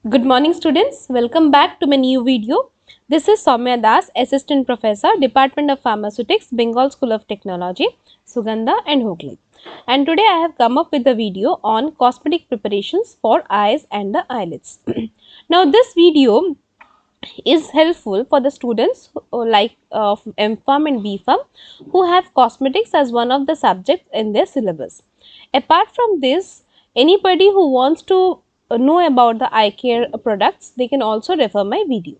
Good morning students, welcome back to my new video. This is Soumya Das, Assistant Professor, Department of Pharmaceutics, Bengal School of Technology, Sugandha and Hooghly. And today I have come up with a video on cosmetic preparations for eyes and the eyelids. Now this video is helpful for the students like of M.Pharm and B.Pharm who have cosmetics as one of the subjects in their syllabus. Apart from this, anybody who wants to know about the eye care products, they can also refer my video.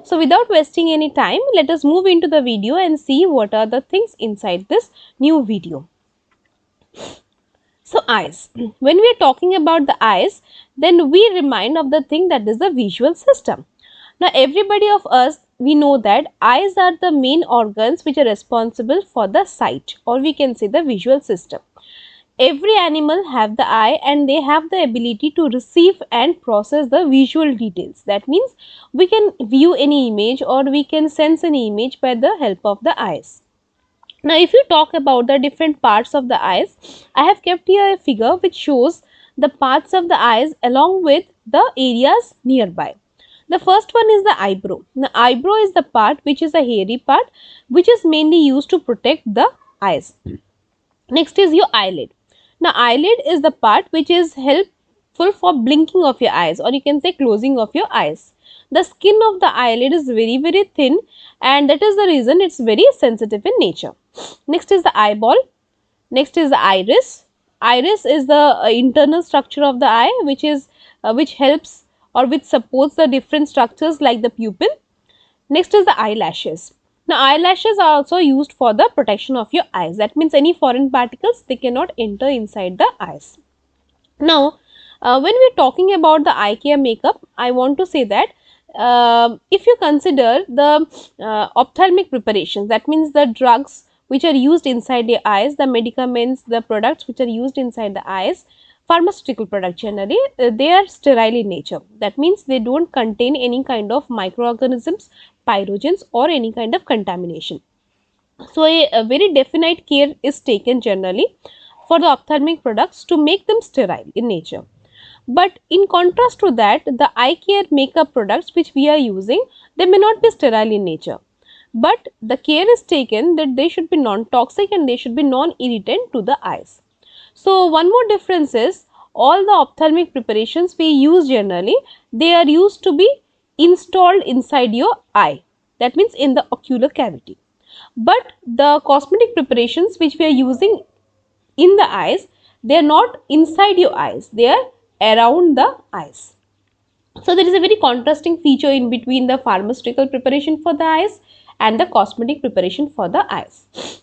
So without wasting any time, let us move into the video and see what are the things inside this new video. So eyes, when we are talking about the eyes, then we remind of the thing that is the visual system. Now everybody of us, we know that eyes are the main organs which are responsible for the sight, or we can say the visual system. Every animal have the eye and they have the ability to receive and process the visual details. That means we can view any image or we can sense an image by the help of the eyes. Now if you talk about the different parts of the eyes, I have kept here a figure which shows the parts of the eyes along with the areas nearby. The first one is the eyebrow. The eyebrow is the part which is a hairy part which is mainly used to protect the eyes. Next is your eyelid. Now eyelid is the part which is helpful for blinking of your eyes, or you can say closing of your eyes. The skin of the eyelid is very thin and that is the reason it's very sensitive in nature. Next is the eyeball. Next is the iris. Iris is the internal structure of the eye which helps or which supports the different structures like the pupil. Next is the eyelashes. Now eyelashes are also used for the protection of your eyes. That means any foreign particles, they cannot enter inside the eyes. Now when we are talking about the eye care makeup, I want to say that if you consider the ophthalmic preparations, that means the drugs which are used inside the eyes, the medicaments, the products which are used inside the eyes, pharmaceutical products generally, they are sterile in nature. That means they do not contain any kind of microorganisms, pyrogens or any kind of contamination. So a very definite care is taken generally for the ophthalmic products to make them sterile in nature. But in contrast to that, the eye care makeup products which we are using, they may not be sterile in nature. But the care is taken that they should be non-toxic and they should be non-irritant to the eyes. So one more difference is all the ophthalmic preparations we use generally, they are used to be installed inside your eye. That means in the ocular cavity. But the cosmetic preparations which we are using in the eyes, they are not inside your eyes, they are around the eyes. So there is a very contrasting feature in between the pharmaceutical preparation for the eyes and the cosmetic preparation for the eyes.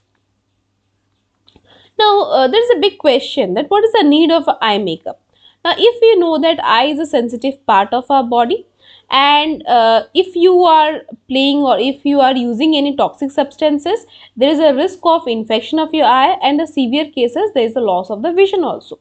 Now there is a big question that what is the need of eye makeup? Now if we know that eye is a sensitive part of our body, and if you are playing or if you are using any toxic substances, there is a risk of infection of your eye, and in severe cases there is a loss of the vision also.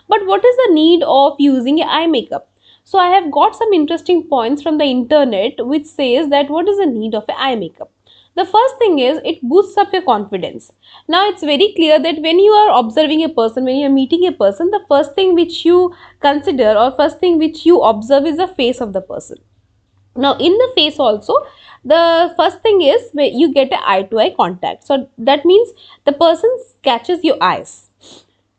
But what is the need of using eye makeup? So I have got some interesting points from the internet which says that what is the need of eye makeup. The first thing is it boosts up your confidence. Now it's very clear that when you are observing a person, when you are meeting a person, the first thing which you consider or first thing which you observe is the face of the person. Now in the face also, the first thing is where you get an eye to eye contact. So that means the person catches your eyes.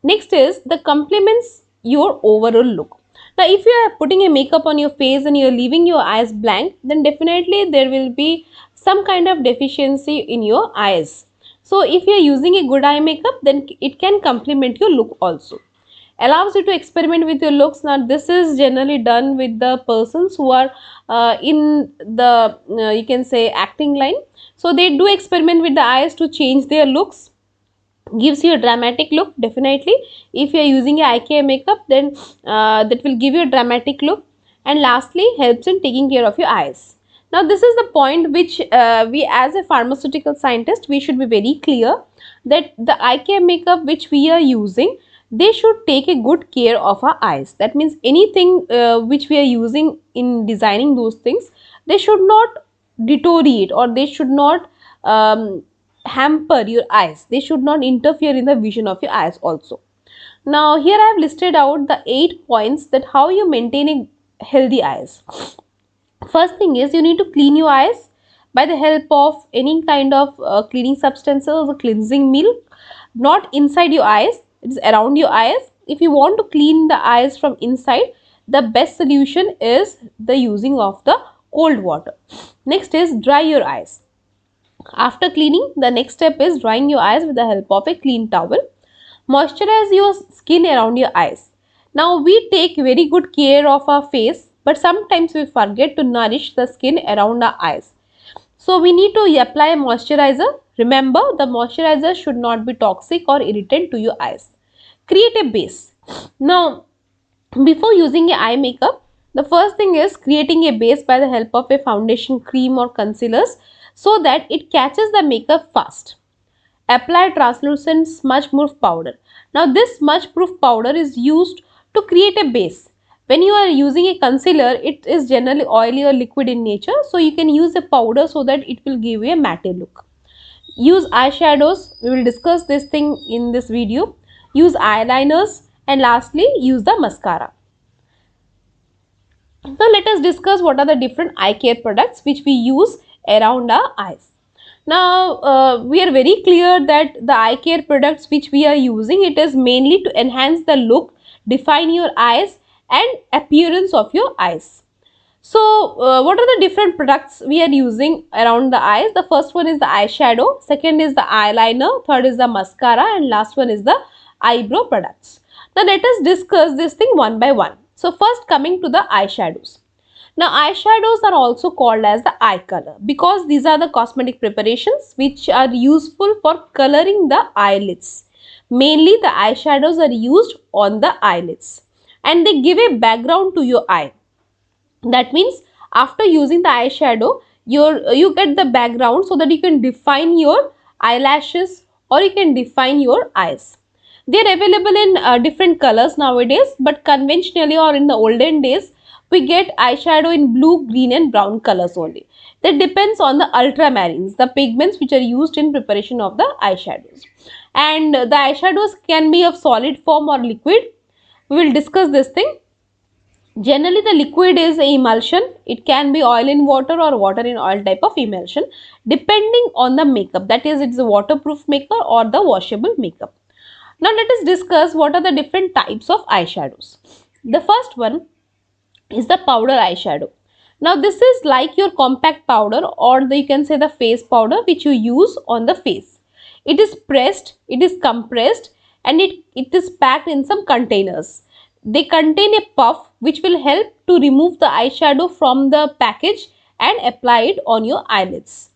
Next is the complements your overall look. Now if you are putting a makeup on your face and you are leaving your eyes blank, then definitely there will be some kind of deficiency in your eyes. So if you are using a good eye makeup, then it can complement your look also. Allows you to experiment with your looks. Now this is generally done with the persons who are in the you can say acting line. So they do experiment with the eyes to change their looks, gives you a dramatic look. Definitely if you are using a eye care makeup, then that will give you a dramatic look. And lastly, helps in taking care of your eyes. Now this is the point which we as a pharmaceutical scientist, we should be very clear that the eye care makeup which we are using, they should take a good care of our eyes. That means anything which we are using in designing those things, they should not deteriorate or they should not hamper your eyes. They should not interfere in the vision of your eyes also. Now here I have listed out the 8 points that how you maintain a healthy eyes. First thing is, you need to clean your eyes by the help of any kind of cleaning substances or cleansing milk, not inside your eyes, it is around your eyes. If you want to clean the eyes from inside, the best solution is the using of the cold water. Next is dry your eyes. After cleaning, the next step is drying your eyes with the help of a clean towel. Moisturize your skin around your eyes. Now we take very good care of our face, but sometimes we forget to nourish the skin around our eyes. So we need to apply a moisturizer. Remember, the moisturizer should not be toxic or irritant to your eyes. Create a base. Now, before using a eye makeup, the first thing is creating a base by the help of a foundation cream or concealers so that it catches the makeup fast. Apply translucent smudge proof powder. Now this smudge proof powder is used to create a base. When you are using a concealer, it is generally oily or liquid in nature, so you can use a powder so that it will give you a matte look. Use eyeshadows, we will discuss this thing in this video. Use eyeliners, and lastly use the mascara. Now let us discuss what are the different eye care products which we use around our eyes. Now we are very clear that the eye care products which we are using, it is mainly to enhance the look, define your eyes and appearance of your eyes. So what are the different products we are using around the eyes? The first one is the eyeshadow, second is the eyeliner, third is the mascara, and last one is the eyebrow products. Now let us discuss this thing one by one. So first, coming to the eyeshadows. Now eyeshadows are also called as the eye color because these are the cosmetic preparations which are useful for coloring the eyelids. Mainly the eyeshadows are used on the eyelids and they give a background to your eye. That means after using the eyeshadow, you get the background so that you can define your eyelashes or you can define your eyes. They are available in different colors nowadays, but conventionally or in the olden days, we get eyeshadow in blue, green and brown colors only. That depends on the ultramarines, the pigments which are used in preparation of the eyeshadows. And the eyeshadows can be of solid form or liquid. We will discuss this thing. Generally, the liquid is a emulsion. It can be oil in water or water in oil type of emulsion, depending on the makeup. That is, it's a waterproof makeup or the washable makeup. Now, let us discuss what are the different types of eyeshadows. The first one is the powder eyeshadow. Now, this is like your compact powder or you can say the face powder which you use on the face. It is pressed, it is compressed and it is packed in some containers. They contain a puff which will help to remove the eyeshadow from the package and apply it on your eyelids.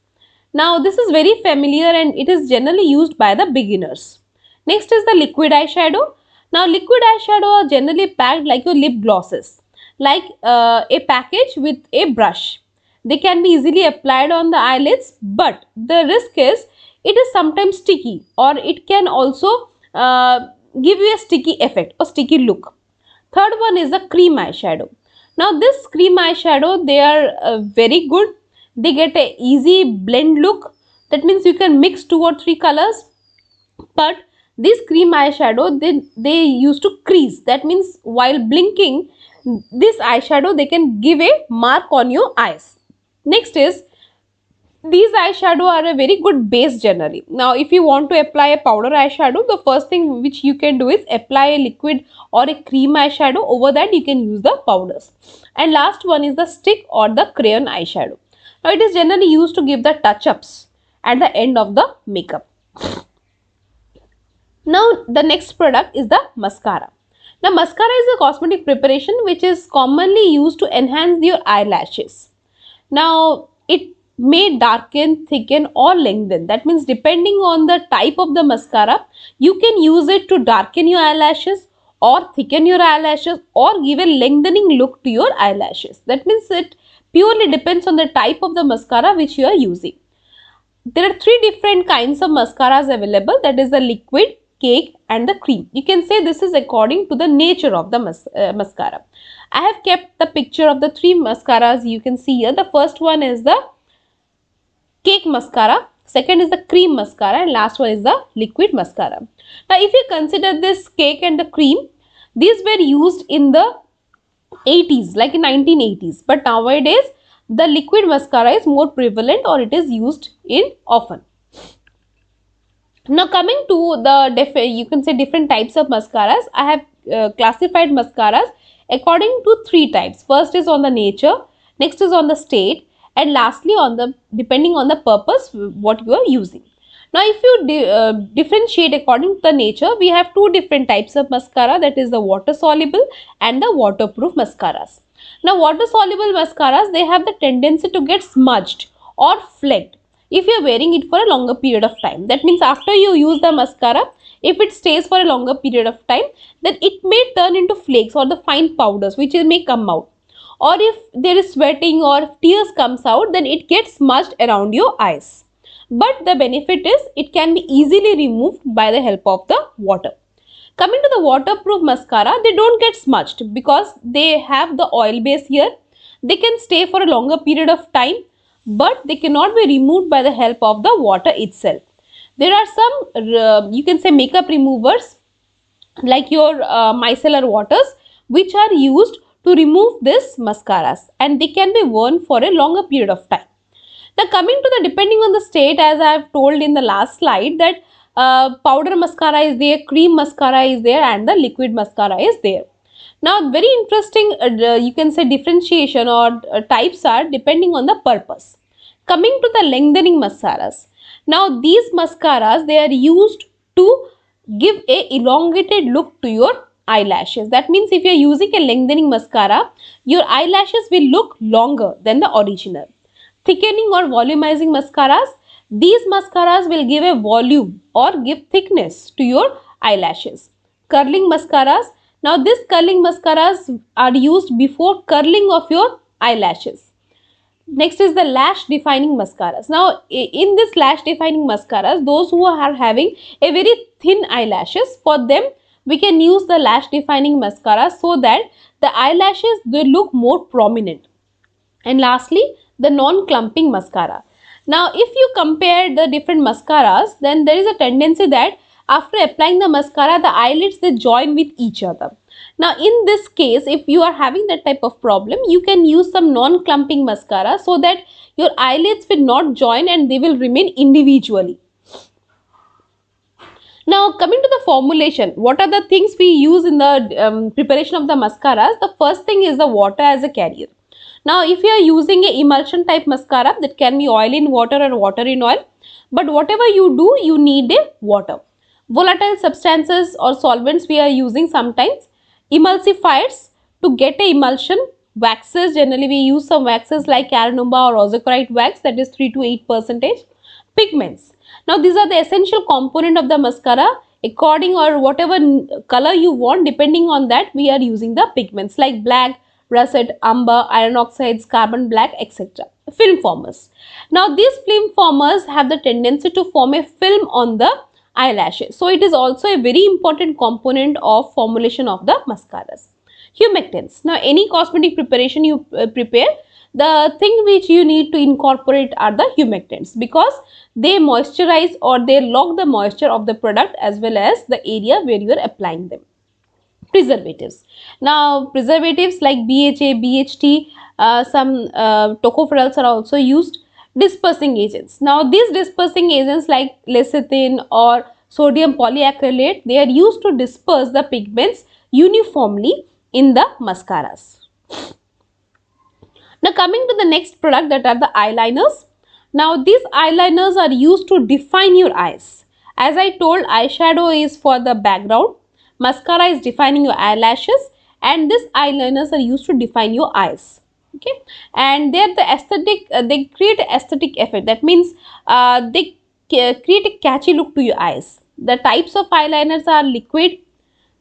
Now this is very familiar and it is generally used by the beginners. Next is the liquid eyeshadow. Now liquid eyeshadow are generally packed like your lip glosses, like a package with a brush. They can be easily applied on the eyelids, but the risk is it is sometimes sticky or it can also give you a sticky effect or sticky look. Third one is the cream eyeshadow. Now this cream eyeshadow, they are very good. They get a easy blend look. That means you can mix 2 or 3 colors. But this cream eyeshadow, they used to crease. That means while blinking, this eyeshadow, they can give a mark on your eyes. Next is, these eyeshadow are a very good base generally. Now if you want to apply a powder eyeshadow, the first thing which you can do is apply a liquid or a cream eyeshadow. Over that you can use the powders. And last one is the stick or the crayon eyeshadow. Now it is generally used to give the touch-ups at the end of the makeup. Now the next product is the mascara. Now mascara is a cosmetic preparation which is commonly used to enhance your eyelashes. Now it may darken, thicken or lengthen. That means depending on the type of the mascara, you can use it to darken your eyelashes or thicken your eyelashes or give a lengthening look to your eyelashes. That means it purely depends on the type of the mascara which you are using. There are 3 different kinds of mascaras available, that is the liquid, cake and the cream. You can say this is according to the nature of the mascara. I have kept the picture of the 3 mascaras you can see here. The first one is the cake mascara, second is the cream mascara and last one is the liquid mascara. Now if you consider this cake and the cream, these were used in the 80s, like in 1980s, but nowadays the liquid mascara is more prevalent, or it is used in often. Now coming to the you can say different types of mascaras. I have classified mascaras according to three types. First is on the nature, next is on the state, and lastly on the depending on the purpose what you are using. Now if you differentiate according to the nature, we have two different types of mascara, that is the water soluble and the waterproof mascaras. Now water soluble mascaras, they have the tendency to get smudged or flecked if you are wearing it for a longer period of time. That means after you use the mascara, if it stays for a longer period of time, then it may turn into flakes or the fine powders which may come out. Or if there is sweating or tears comes out, then it gets smudged around your eyes. But the benefit is it can be easily removed by the help of the water. Coming to the waterproof mascara, they don't get smudged because they have the oil base here. They can stay for a longer period of time, but they cannot be removed by the help of the water itself. There are some you can say makeup removers like your micellar waters which are used to remove this mascaras, and they can be worn for a longer period of time. Now coming to the depending on the state, as I have told in the last slide, that powder mascara is there, cream mascara is there, and the liquid mascara is there. Now very interesting you can say differentiation or types are depending on the purpose. Coming to the lengthening mascaras. Now these mascaras, they are used to give a elongated look to your eyelashes. That means if you are using a lengthening mascara, your eyelashes will look longer than the original. Thickening or volumizing mascaras, these mascaras will give a volume or give thickness to your eyelashes. Curling mascaras, now these curling mascaras are used before curling of your eyelashes. Next is the lash defining mascaras. Now in this lash defining mascaras, those who are having a very thin eyelashes, for them we can use the lash defining mascara so that the eyelashes will look more prominent. And lastly, the non-clumping mascara. Now if you compare the different mascaras, then there is a tendency that after applying the mascara, the eyelids, they join with each other. Now in this case, if you are having that type of problem, you can use some non-clumping mascara so that your eyelids will not join and they will remain individually. Now coming to the formulation, what are the things we use in the preparation of the mascaras? The first thing is the water as a carrier. Now if you are using a emulsion type mascara, that can be oil in water or water in oil, but whatever you do, you need a water. Volatile substances or solvents we are using sometimes. Emulsifiers to get a emulsion. Waxes, generally we use some waxes like carnauba or ozocorite wax, that is 3 to 8%. Pigments. Now these are the essential component of the mascara. According or whatever color you want, depending on that we are using the pigments like black, russet, umber, iron oxides, carbon black, etc. Film formers. Now these film formers have the tendency to form a film on the eyelashes. So it is also a very important component of formulation of the mascaras. Humectants. Now any cosmetic preparation you prepare, the thing which you need to incorporate are the humectants, because they moisturize or they lock the moisture of the product as well as the area where you are applying them. Preservatives. Now preservatives like BHA, BHT, some tocopherols are also used. Dispersing agents. Now these dispersing agents like lecithin or sodium polyacrylate, they are used to disperse the pigments uniformly in the mascaras. Now coming to the next product, that are the eyeliners. Now these eyeliners are used to define your eyes. As I told, eyeshadow is for the background, mascara is defining your eyelashes, and these eyeliners are used to define your eyes. Okay, and they are the aesthetic, they create an aesthetic effect. That means they create a catchy look to your eyes. The types of eyeliners are liquid,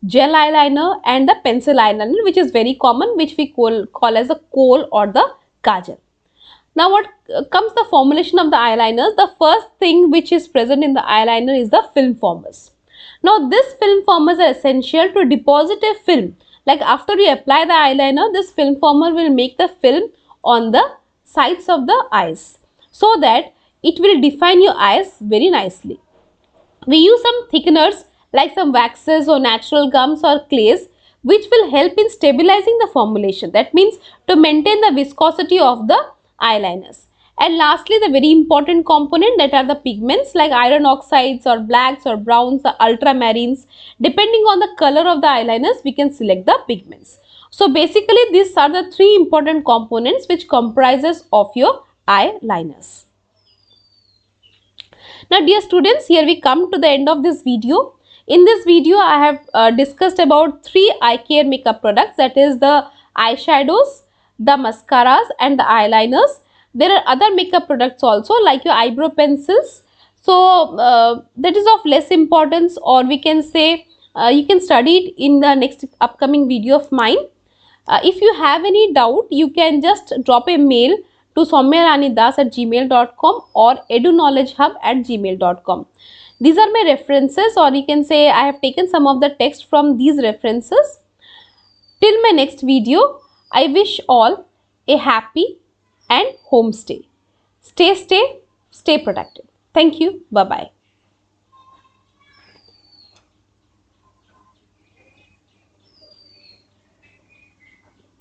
gel eyeliner, and the pencil eyeliner, which is very common, which we call as the kohl or the kajal. Now what comes the formulation of the eyeliners? The first thing which is present in the eyeliner is the film formers. Now this film formers are essential to deposit a film. Like after you apply the eyeliner, this film former will make the film on the sides of the eyes so that it will define your eyes very nicely. We use some thickeners like some waxes or natural gums or clays which will help in stabilizing the formulation. That means to maintain the viscosity of the eyeliners. And lastly, the very important component, that are the pigments like iron oxides or blacks or browns, the ultramarines. Depending on the color of the eyeliners, we can select the pigments. So basically, these are the three important components which comprises of your eyeliners. Now dear students, here we come to the end of this video. In this video, I have discussed about three eye care makeup products, that is the eyeshadows, the mascaras and the eyeliners. There are other makeup products also like your eyebrow pencils. So that is of less importance, or we can say you can study it in the next upcoming video of mine. If you have any doubt, you can just drop a mail to soumyaranidas@gmail.com or eduknowledgehub@gmail.com. These are my references, or you can say I have taken some of the text from these references. Till my next video, I wish all a happy and home stay. Stay protected. Thank you. Bye-bye.